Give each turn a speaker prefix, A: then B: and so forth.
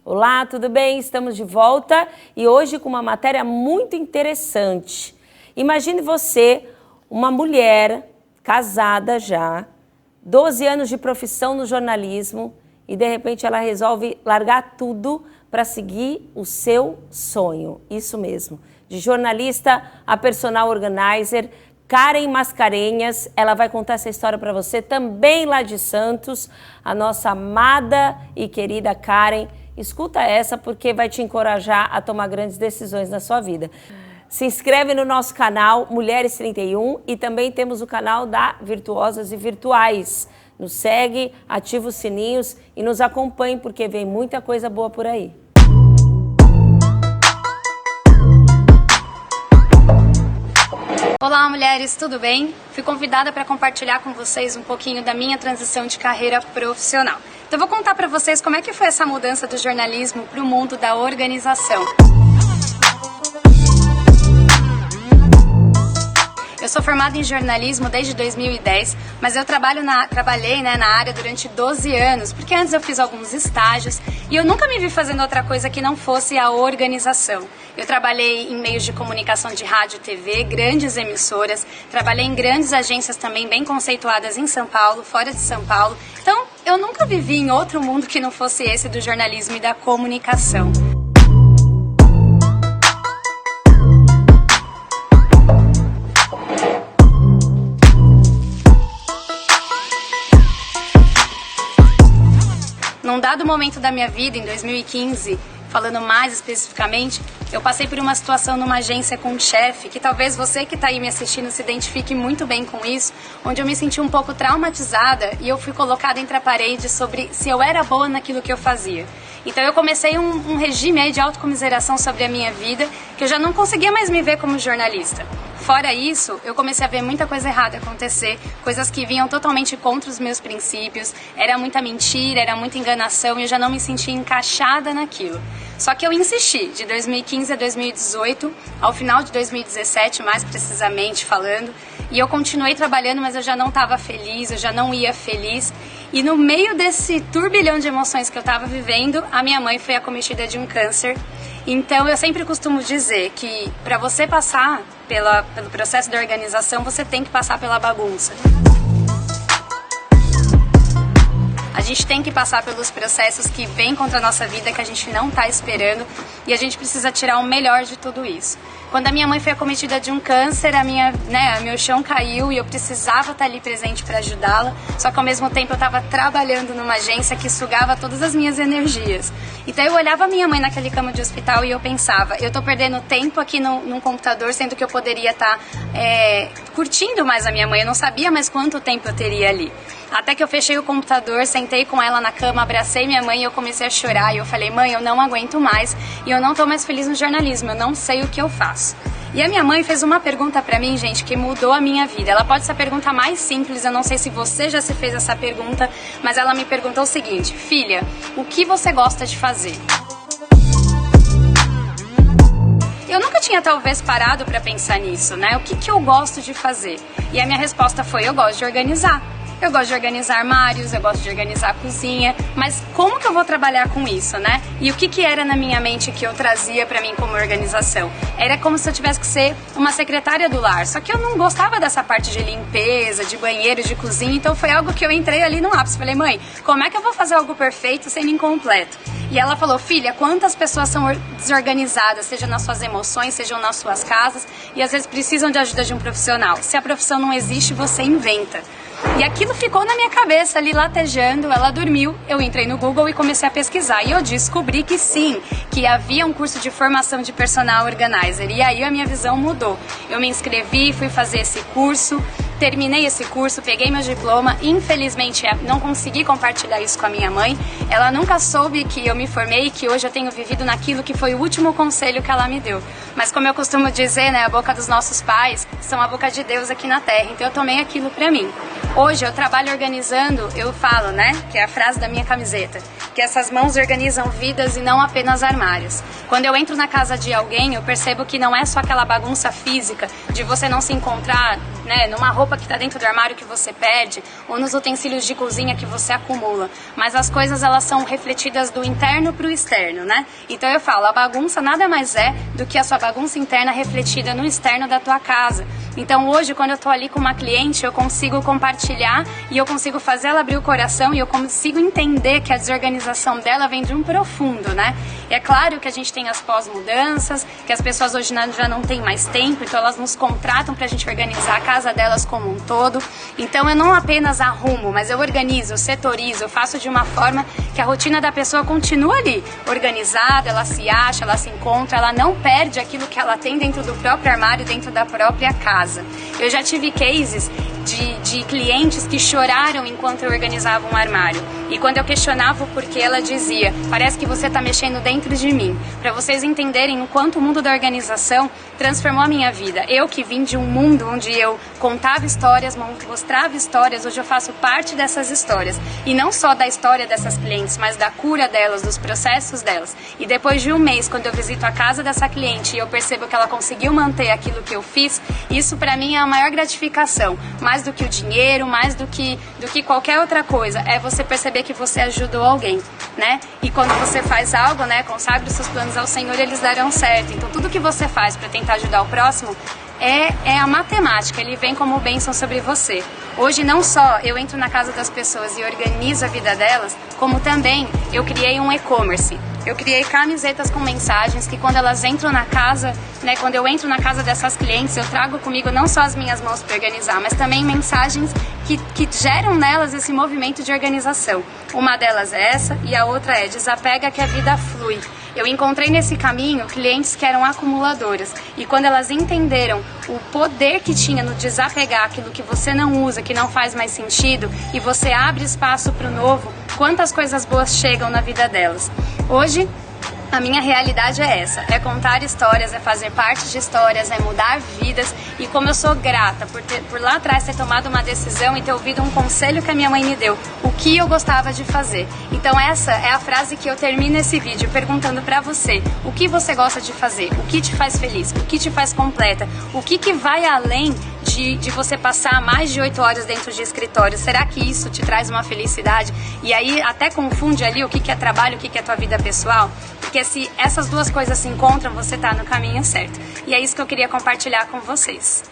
A: Olá, tudo bem? Estamos de volta e hoje com uma matéria muito interessante. Imagine você, uma mulher casada já, 12 anos de profissão no jornalismo e de repente ela resolve largar tudo para seguir o seu sonho. Isso mesmo, de jornalista a personal organizer, Karen Mascarenhas, ela vai contar essa história para você também lá de Santos, a nossa amada e querida Karen. Escuta essa porque vai te encorajar a tomar grandes decisões na sua vida. Se inscreve no nosso canal Mulheres 31 e também temos o canal da Virtuosas e Virtuais. Nos segue, ativa os sininhos e nos acompanhe porque vem muita coisa boa por aí.
B: Olá, mulheres, tudo bem? Fui convidada para compartilhar com vocês um pouquinho da minha transição de carreira profissional. Então, eu vou contar para vocês como é que foi essa mudança do jornalismo para o mundo da organização. Eu sou formada em jornalismo desde 2010, mas eu trabalhei na área durante 12 anos, porque antes eu fiz alguns estágios e eu nunca me vi fazendo outra coisa que não fosse a organização. Eu trabalhei em meios de comunicação de rádio e TV, grandes emissoras, trabalhei em grandes agências também bem conceituadas em São Paulo, fora de São Paulo. Então, eu nunca vivi em outro mundo que não fosse esse do jornalismo e da comunicação. Num dado momento da minha vida, em 2015, falando mais especificamente, eu passei por uma situação numa agência com um chefe, que talvez você que está aí me assistindo se identifique muito bem com isso, onde eu me senti um pouco traumatizada e eu fui colocada entre a parede sobre se eu era boa naquilo que eu fazia. Então eu comecei um regime aí de autocomiseração sobre a minha vida, que eu já não conseguia mais me ver como jornalista. Fora isso, eu comecei a ver muita coisa errada acontecer, coisas que vinham totalmente contra os meus princípios, era muita mentira, era muita enganação e eu já não me sentia encaixada naquilo. Só que eu insisti, de 2015 a 2018, ao final de 2017, mais precisamente falando, e eu continuei trabalhando, mas eu já não estava feliz, eu já não ia feliz. E no meio desse turbilhão de emoções que eu estava vivendo, a minha mãe foi acometida de um câncer. Então eu sempre costumo dizer que para você passar pelo processo da organização, você tem que passar pela bagunça. A gente tem que passar pelos processos que vêm contra a nossa vida, que a gente não está esperando, e a gente precisa tirar o melhor de tudo isso. Quando a minha mãe foi acometida de um câncer, meu chão caiu e eu precisava estar ali presente para ajudá-la, só que ao mesmo tempo eu estava trabalhando numa agência que sugava todas as minhas energias. Então eu olhava a minha mãe naquele cama de hospital e eu pensava, eu estou perdendo tempo aqui num computador, sendo que eu poderia estar curtindo mais a minha mãe, eu não sabia mais quanto tempo eu teria ali. Até que eu fechei o computador, sentei com ela na cama, abracei minha mãe e eu comecei a chorar. E eu falei, mãe, eu não aguento mais e eu não estou mais feliz no jornalismo, eu não sei o que eu faço. E a minha mãe fez uma pergunta pra mim, gente, que mudou a minha vida. Ela pode ser a pergunta mais simples, eu não sei se você já se fez essa pergunta, mas ela me perguntou o seguinte, filha, o que você gosta de fazer? Eu nunca tinha talvez parado pra pensar nisso, né? O que eu gosto de fazer? E a minha resposta foi, eu gosto de organizar. Eu gosto de organizar armários, eu gosto de organizar a cozinha, mas como que eu vou trabalhar com isso, né? E o que era na minha mente que eu trazia pra mim como organização? Era como se eu tivesse que ser uma secretária do lar, só que eu não gostava dessa parte de limpeza, de banheiro, de cozinha, então foi algo que eu entrei ali no ápice. Falei, mãe, como é que eu vou fazer algo perfeito sendo incompleto? E ela falou, filha, quantas pessoas são desorganizadas, seja nas suas emoções, sejam nas suas casas, e às vezes precisam de ajuda de um profissional. Se a profissão não existe, você inventa. E aquilo ficou na minha cabeça ali latejando, ela dormiu, eu entrei no Google e comecei a pesquisar. E eu descobri que sim, que havia um curso de formação de personal organizer. E aí a minha visão mudou. Eu me inscrevi, fui fazer esse curso, terminei esse curso, peguei meu diploma. Infelizmente não consegui compartilhar isso com a minha mãe. Ela nunca soube que eu me formei e que hoje eu tenho vivido naquilo que foi o último conselho que ela me deu. Mas como eu costumo dizer, né, a boca dos nossos pais são a boca de Deus aqui na terra. Então eu tomei aquilo pra mim. Hoje eu trabalho organizando, eu falo, né, que é a frase da minha camiseta, que essas mãos organizam vidas e não apenas armários. Quando eu entro na casa de alguém, eu percebo que não é só aquela bagunça física de você não se encontrar né, numa roupa que está dentro do armário que você perde, ou nos utensílios de cozinha que você acumula. Mas as coisas, elas são refletidas do interno para o externo, né? Então eu falo, a bagunça nada mais é do que a sua bagunça interna refletida no externo da tua casa. Então hoje, quando eu tô ali com uma cliente, eu consigo compartilhar e eu consigo fazer ela abrir o coração e eu consigo entender que a desorganização dela vem de um profundo, né? E é claro que a gente tem as pós-mudanças, que as pessoas hoje já não têm mais tempo, então elas nos contratam pra gente organizar a casa delas como um todo. Então eu não apenas arrumo, mas eu organizo, eu setorizo, eu faço de uma forma que a rotina da pessoa continua ali, organizada, ela se acha, ela se encontra, ela não perde aquilo que ela tem dentro do próprio armário, dentro da própria casa. Eu já tive cases de clientes que choraram enquanto eu organizava um armário. E quando eu questionava o porquê, ela dizia, parece que você está mexendo dentro de mim. Para vocês entenderem o quanto o mundo da organização transformou a minha vida. Eu que vim de um mundo onde eu contava histórias, mostrava histórias, hoje eu faço parte dessas histórias. E não só da história dessas clientes, mas da cura delas, dos processos delas. E depois de um mês, quando eu visito a casa dessa cliente e eu percebo que ela conseguiu manter aquilo que eu fiz, isso para mim é a maior gratificação. Mais do que o dinheiro, mais do que qualquer outra coisa, é você perceber que você ajudou alguém, né? E quando você faz algo, né, consagre os seus planos ao Senhor, eles darão certo. Então tudo que você faz para tentar ajudar o próximo é a matemática, ele vem como bênção sobre você. Hoje não só eu entro na casa das pessoas e organizo a vida delas, como também eu criei um e-commerce. Eu criei camisetas com mensagens que quando elas entram na casa, né, quando eu entro na casa dessas clientes, eu trago comigo não só as minhas mãos para organizar, mas também mensagens que geram nelas esse movimento de organização. Uma delas é essa e a outra é desapega que a vida flui. Eu encontrei nesse caminho clientes que eram acumuladoras e quando elas entenderam o poder que tinha no desapegar aquilo que você não usa, que não faz mais sentido e você abre espaço para o novo, quantas coisas boas chegam na vida delas. Hoje, a minha realidade é essa, é contar histórias, é fazer parte de histórias, é mudar vidas e como eu sou grata por lá atrás ter tomado uma decisão e ter ouvido um conselho que a minha mãe me deu, o que eu gostava de fazer. Então essa é a frase que eu termino esse vídeo perguntando pra você, o que você gosta de fazer, o que te faz feliz, o que te faz completa, o que vai além de você passar mais de 8 horas dentro de escritório, será que isso te traz uma felicidade? E aí até confunde ali o que é trabalho, o que é tua vida pessoal, porque se essas duas coisas se encontram, você tá no caminho certo. E é isso que eu queria compartilhar com vocês.